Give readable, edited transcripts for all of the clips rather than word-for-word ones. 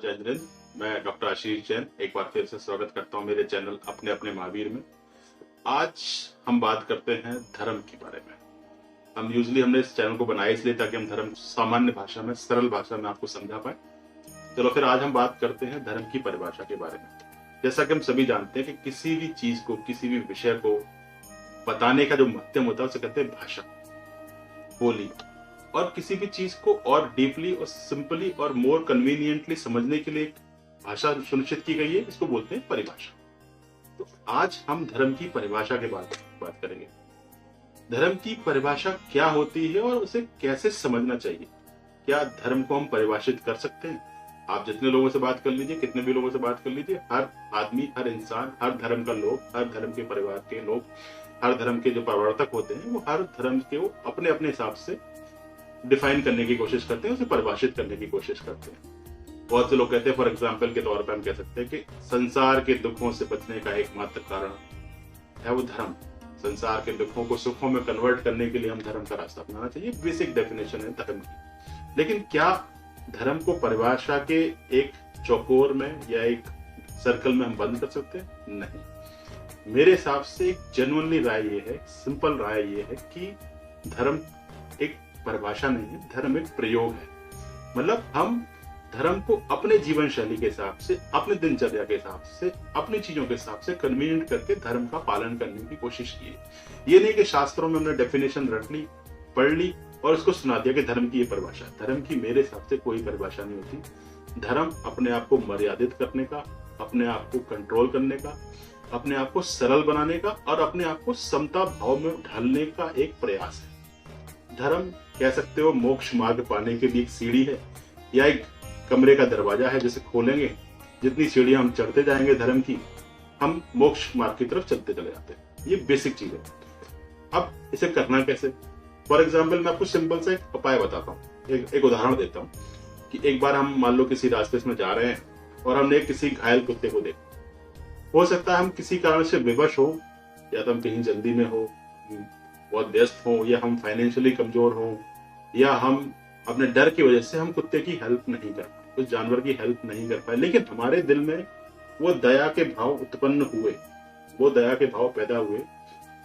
जय हिंद। मैं डॉक्टर आशीष जैन एक बार फिर से स्वागत करता हूं मेरे चैनल अपने अपने महावीर में। आज हम बात करते हैं धर्म के बारे में। हमने इस चैनल को बनाया इसलिए ताकि हम धर्म सामान्य भाषा में, सरल भाषा में आपको समझा पाए। चलो फिर आज हम बात करते हैं धर्म की परिभाषा के बारे में। जैसा कि हम सभी जानते हैं कि किसी भी चीज को, किसी भी विषय को बताने का जो माध्यम होता है उसे कहते हैं भाषा, बोली। और किसी भी चीज को और डीपली और सिंपली और मोर कन्वीनियंटली समझने के लिए एक भाषा सुनिश्चित की गई है, इसको बोलते हैं परिभाषा। तो आज हम धर्म की परिभाषा के बारे में बात करेंगे। धर्म की परिभाषा क्या होती है और उसे कैसे समझना चाहिए। क्या धर्म को हम परिभाषित कर सकते हैं? आप जितने लोगों से बात कर लीजिए, कितने भी लोगों से बात कर लीजिए, हर आदमी, हर इंसान, हर धर्म का लोग, हर धर्म के परिवार के लोग, हर धर्म के जो प्रवर्तक होते हैं, वो हर धर्म के वो अपने अपने हिसाब से डिफाइन करने की कोशिश करते हैं, उसे परिभाषित करने की कोशिश करते हैं। बहुत से लोग कहते हैं, फॉर एग्जाम्पल के तौर पर हम कह सकते हैं कि संसार के दुखों से बचने का एकमात्र कारण है वो धर्म। संसार के दुखों को सुखों में कन्वर्ट करने के लिए हम धर्म का रास्ता अपनाना चाहिए। बेसिक डेफिनेशन है धर्म की। लेकिन क्या धर्म को परिभाषा के एक चौकोर में या एक सर्कल में हम बंद कर सकते हैं? नहीं। मेरे हिसाब से एक जेन्युइनली राय ये है, सिंपल राय ये है कि धर्म एक परिभाषा नहीं है, धर्म एक प्रयोग है। मतलब हम धर्म को अपने जीवन शैली के हिसाब से, अपने दिनचर्या के हिसाब से, अपनी चीजों के हिसाब से कन्वीनियंट करके धर्म का पालन करने की कोशिश की है। ये नहीं कि शास्त्रों में हमने डेफिनेशन रट ली, पढ़ ली और उसको सुना दिया कि धर्म की ये परिभाषा। धर्म की मेरे हिसाब से कोई परिभाषा नहीं होती। धर्म अपने आप को मर्यादित करने का, अपने आप को कंट्रोल करने का, अपने आप को सरल बनाने का और अपने आप को समता भाव में ढालने का एक प्रयास है। धर्म कह सकते हो मोक्ष मार्ग पाने के लिए एक सीढ़ी है या एक कमरे का दरवाजा है, जिसे खोलेंगे जितनी सीढ़ियां हम चढ़ते जाएंगे धर्म की, हम मोक्ष मार्ग की तरफ चलते चले जाते हैं। ये बेसिक चीज है। अब इसे करना कैसे? फॉर एग्जाम्पल मैं आपको सिंपल सा एक उपाय बताता हूँ, एक उदाहरण देता हूँ कि एक बार हम मान लो किसी रास्ते में जा रहे हैं और हमने किसी घायल कुत्ते को देखा। हो सकता है हम किसी कारण से विवश हो, या तो हम कहीं जल्दी में हो, बहुत व्यस्त हो, या हम फाइनेंशियली कमजोर हो, या हम अपने डर की वजह से हम कुत्ते की हेल्प नहीं कर पाए, उस जानवर की हेल्प नहीं कर पाए। लेकिन हमारे दिल में वो दया के भाव उत्पन्न हुए, वो दया के भाव पैदा हुए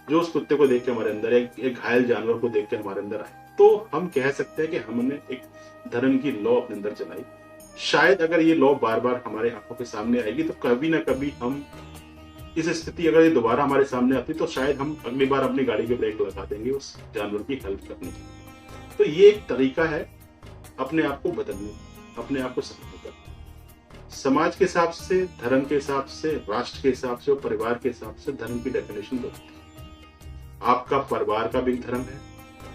जो उस कुत्ते को देख के हमारे अंदर, एक घायल जानवर को देख के हमारे अंदर आए। तो हम कह सकते हैं कि हमने एक धर्म की लॉ अपने अंदर चलाई। शायद अगर ये लॉ बार बार हमारे आंखों के सामने आएगी तो कभी ना कभी हम इस स्थिति, अगर ये दोबारा हमारे सामने आती तो शायद हम अगली बार अपनी गाड़ी के ब्रेक लगा देंगे उस जानवर की हेल्प करने की। तो ये एक तरीका है अपने आप को बदलने, अपने आप को समझने का। समाज के हिसाब से, धर्म के हिसाब से, राष्ट्र के हिसाब से और परिवार के हिसाब से धर्म की डेफिनेशन बदलती है। आपका परिवार का भी एक धर्म है,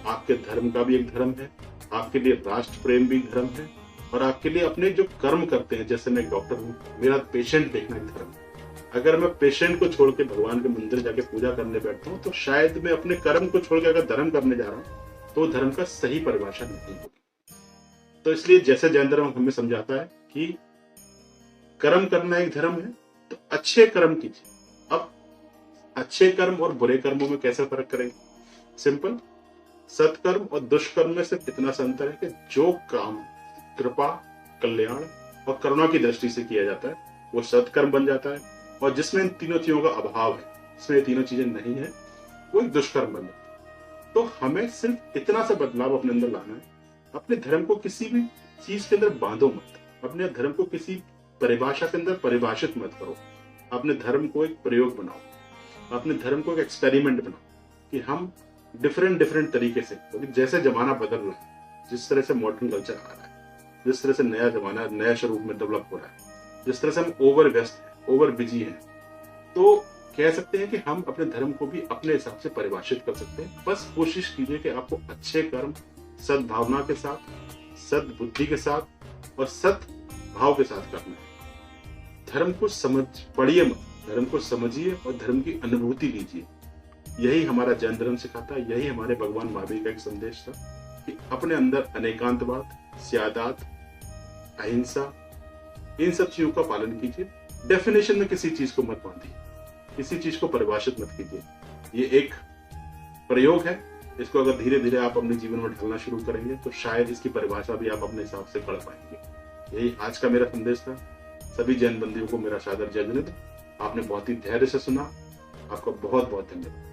आपके धर्म का भी एक धर्म है, आपके लिए राष्ट्र प्रेम भी धर्म है, और आपके लिए अपने जो कर्म करते हैं, जैसे मैं एक डॉक्टर हूँ, मेरा पेशेंट देखना एक धर्म है। अगर मैं पेशेंट को छोड़ के भगवान के मंदिर जाके पूजा करने बैठता हूँ तो शायद मैं अपने कर्म को छोड़ के अगर धर्म करने जा रहा हूँ तो धर्म का सही परिभाषा नहीं होगी। तो इसलिए जैसे जैन धर्म हमें समझाता है कि कर्म करना एक धर्म है, तो अच्छे कर्म कीजिए। अब अच्छे कर्म और बुरे कर्मों में कैसे फर्क करेंगे? सिंपल, सत्कर्म और दुष्कर्म में सिर्फ इतना सा अंतर है कि जो काम कृपा, कल्याण और करुणा की दृष्टि से किया जाता है वो सत्कर्म बन जाता है, और जिसमें इन तीनों चीजों का अभाव है, जिसमें ये तीनों चीजें नहीं है, वो एक दुष्कर्म बन जाता है। तो हमें सिर्फ इतना सा बदलाव अपने अंदर लाना है। अपने धर्म को किसी भी चीज के अंदर बांधो मत, अपने धर्म को किसी परिभाषा के अंदर परिभाषित मत करो। अपने धर्म को एक प्रयोग बनाओ, अपने धर्म को एक एक्सपेरिमेंट बनाओ कि हम डिफरेंट तरीके से, क्योंकि जैसे जमाना बदल रहा है, जिस तरह से मॉडर्न कल्चर आ रहा है, जिस तरह से नया जमाना नया स्वरूप में डेवलप हो रहा है, जिस तरह से हम ओवर व्यस्त हैं, ओवर बिजी हैं, तो कह सकते हैं कि हम अपने धर्म को भी अपने हिसाब से परिभाषित कर सकते हैं। बस कोशिश कीजिए कि आपको अच्छे कर्म सद्भावना के साथ, सद्बुद्धि के साथ और सद्भाव के साथ करना है। धर्म को पढ़िए मत, धर्म को समझिए और धर्म की अनुभूति लीजिए। यही हमारा जैन धर्म सिखाता है, यही हमारे भगवान महावीर का एक संदेश था कि अपने अंदर अनेकांतवाद, स्यादात, अहिंसा, इन सब चीजों का पालन कीजिए। डेफिनेशन में किसी चीज को मत बांधिए, किसी चीज को परिभाषित मत कीजिए। ये एक प्रयोग है, इसको अगर धीरे धीरे आप अपने जीवन में ढालना शुरू करेंगे तो शायद इसकी परिभाषा भी आप अपने हिसाब से कर पाएंगे। यही आज का मेरा संदेश था। सभी जैन बंदियों को मेरा सादर जय जिनेंद्र। आपने बहुत ही धैर्य से सुना। आपका बहुत बहुत धन्यवाद।